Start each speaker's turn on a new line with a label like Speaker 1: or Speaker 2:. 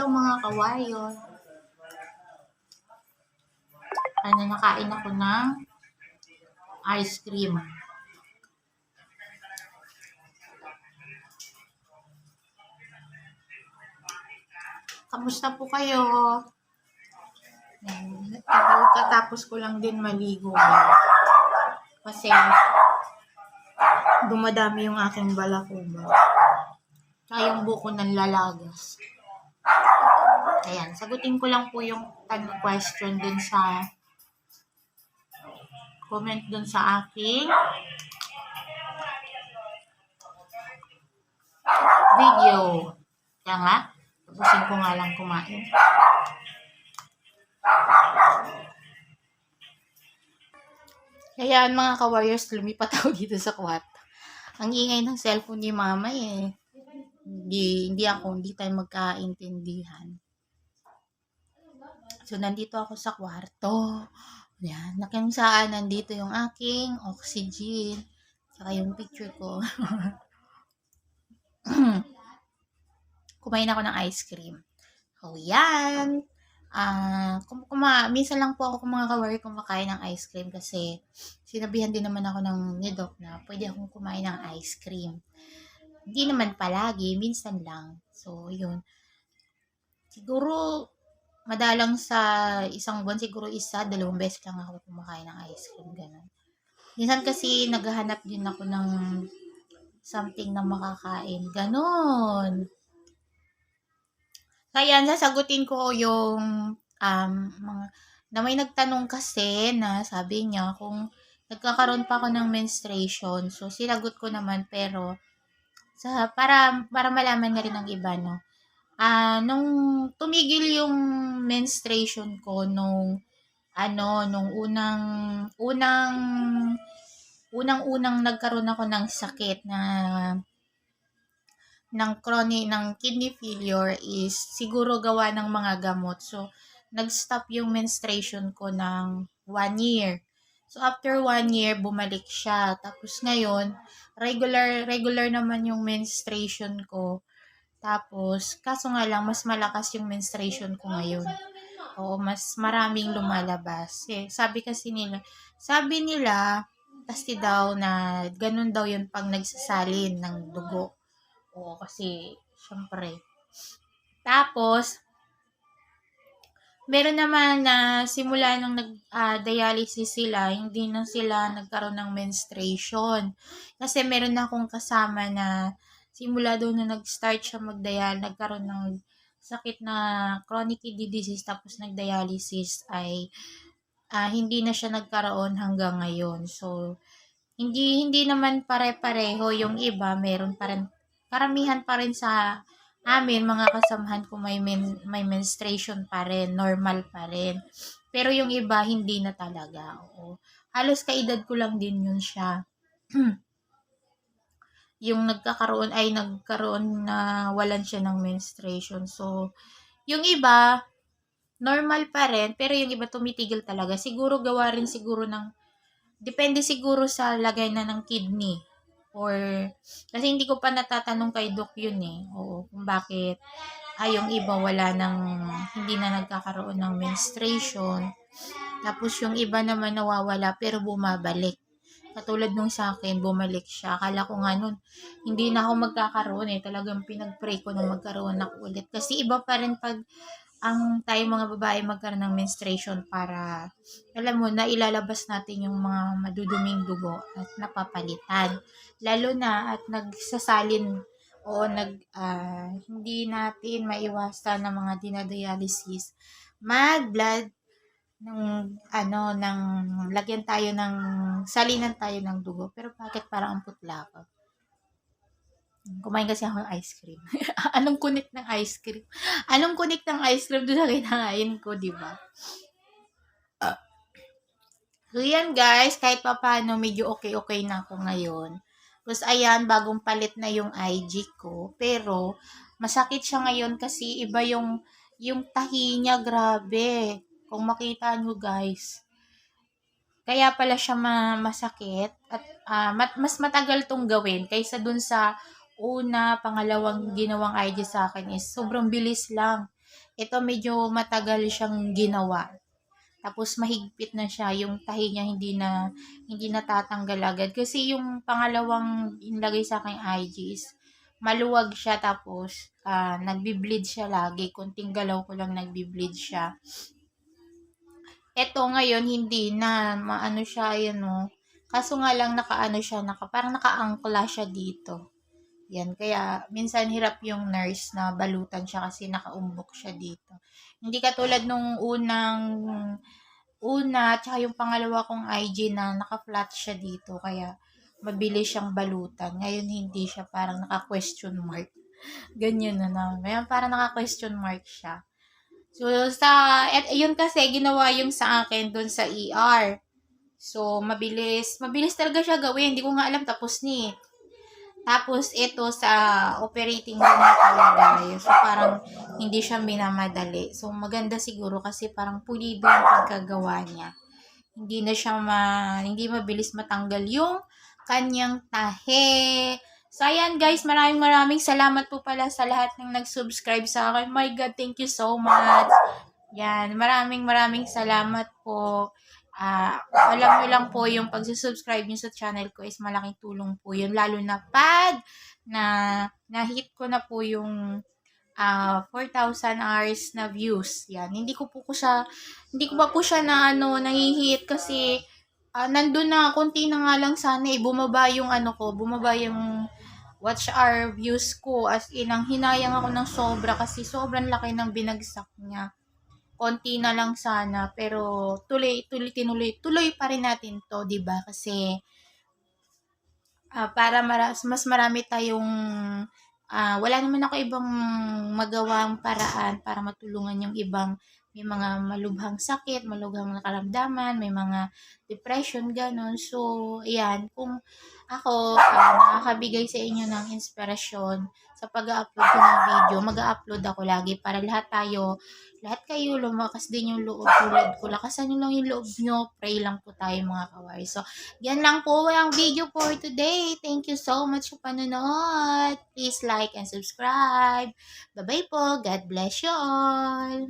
Speaker 1: Hello mga kawayo. Nakain ako ng ice cream. Kamusta po kayo? Katapos ko lang din maligo. Kasi dumadami yung aking balakuba. Kaya yung buko ng lalagas. Ayan, sagutin ko lang po yung question dun sa comment dun sa aking video. Kaya nga, tapusin ko nga lang kumain. Kaya mga ka-warriors, lumipat ako dito sa kwarto. Ang ingay ng cellphone ni mama eh. Hindi tayo magkaintindihan. So, nandito ako sa kwarto. Yan, kung saan nandito yung aking oxygen. Saka yung picture ko. Kumain ako ng ice cream. So, yan. Minsan lang po ako mga ka-worry kumakain ng ice cream kasi sinabihan din naman ako ni Doc na pwede akong kumain ng ice cream. Hindi naman palagi, minsan lang. So, yun. Siguro, madalang sa isang buwan, siguro 1-2 beses lang ako kumakain ng ice cream. Ganun. Minsan kasi naghahanap din ako ng something na makakain. Ganon. Kaya sasagutin ko yung na may nagtanong kasi na sabi niya kung nagkakaroon pa ako ng menstruation. So, sinagot ko naman pero para malaman na rin ng iba, no? Nung tumigil yung menstruation ko nung unang nagkaroon ako ng sakit ng kidney failure is siguro gawa ng mga gamot. So, nag-stop yung menstruation ko ng 1 year. So, after 1 year, bumalik siya. Tapos ngayon, regular naman yung menstruation ko. Tapos, kaso nga lang, mas malakas yung menstruation ko ngayon. Oo, mas maraming lumalabas. Sabi nila, kasi daw na ganun daw yun pag nagsasalin ng dugo. Oo, kasi, syempre. Tapos, meron naman na simula nung nag-dialysis sila, hindi na sila nagkaroon ng menstruation. Kasi meron na akong kasama na simula doon na nag-start siya nagkaroon ng sakit na chronic kidney disease tapos nag-dialysis ay hindi na siya nagkaroon hanggang ngayon. So, hindi naman pare-pareho yung iba, meron pa rin, karamihan pa rin sa amin, mga kasamahan ko may menstruation pa rin, normal pa rin. Pero yung iba, hindi na talaga. Oo. Halos kaedad ko lang din yun siya. Yung nagkaroon na walan siya ng menstruation. So, yung iba, normal pa rin, pero yung iba tumitigil talaga. Siguro gawa rin siguro depende siguro sa lagay na ng kidney. Or, kasi hindi ko pa natatanong kay Doc yun eh. Oo, kung bakit yung iba hindi na nagkakaroon ng menstruation. Tapos yung iba naman nawawala pero bumabalik. Katulad nung sa akin, bumalik siya. Akala ko nga nun, hindi na ako magkakaroon eh. Talagang pinag-pray ko na magkaroon ako ulit. Kasi iba pa rin pag tayo mga babae magkaroon ng menstruation para, alam mo, na ilalabas natin yung mga maduduming dugo at napapalitan. Lalo na at nagsasalin o hindi natin maiwasan ng mga dinadialysis. Mag-blood lagyan tayo salinan tayo ng dugo. Pero bakit parang ang putla ko? Kumain kasi ako ng ice cream. Anong connect ng ice cream? Anong connect ng ice cream doon sa kinain ko, di ba? So, yan guys. Kahit pa paano, medyo okay na ako ngayon. Tapos, ayan, bagong palit na yung IG ko. Pero, masakit siya ngayon kasi iba yung tahi niya, grabe. Kung makita nyo guys. Kaya pala siya masakit. At mas matagal tong gawin kaysa dun sa pangalawang ginawang IG sa akin is sobrang bilis lang. ito medyo matagal siyang ginawa. Tapos mahigpit na siya, yung tahi niya hindi natatanggal agad. Kasi yung pangalawang inilagay sa aking IG is maluwag siya, tapos nagbi-bleed siya lagi. Kunting galaw ko lang nagbi-bleed siya. Eto ngayon hindi na, maano siya, yan o. Kaso nga lang nakaano siya, parang nakaangkla siya dito. Yan, kaya minsan hirap yung nurse na balutan siya kasi nakaumbok siya dito. Hindi katulad nung una, tsaka yung pangalawa kong IG na naka-flat siya dito, kaya mabilis siyang balutan. Ngayon hindi siya, parang naka-question mark. Ganyan na naman. Ngayon parang naka-question mark siya. So, yun kasi, ginawa yung sa akin dun sa ER. So, mabilis talaga siya gawin. Hindi ko nga alam, tapos ni. Tapos, ito sa operating room na talaga. So, parang hindi siya minamadali. So, maganda siguro kasi parang pulido yung pagkagawa niya. Hindi mabilis matanggal yung kanyang tahe. So, ayan guys, maraming salamat po pala sa lahat ng nag-subscribe sa akin. My God, thank you so much. Yan, maraming salamat po. Alam nyo lang po, yung pag-subscribe nyo sa channel ko is malaking tulong po yun. Lalo na pag na-hit ko na po yung 4,000 hours na views. Yan, hindi ko pa po siya na nahihit kasi nandun na, konti na nga lang sana bumaba yung bumaba yung watch hour views ko. As in, ang hinayang ako ng sobra kasi sobrang laki ng binagsak niya. Konti na lang sana, pero tuloy pa rin natin to, 'di ba? Kasi para mas marami tayong wala naman ako ibang magawang paraan para matulungan yung ibang may mga malubhang sakit, malubhang nakaramdaman, may mga depression, ganun. So, ayan, kung ako nakakabigay sa inyo ng inspirasyon sa pag-upload ko ng video, mag-upload ako lagi para lahat kayo lumakas din yung loob tulad ko. Lakasan nyo lang yung loob nyo. Pray lang po tayo mga kawari. So, yan lang po ang video for today. Thank you so much sa panonood. Please like and subscribe. Bye-bye po. God bless you all.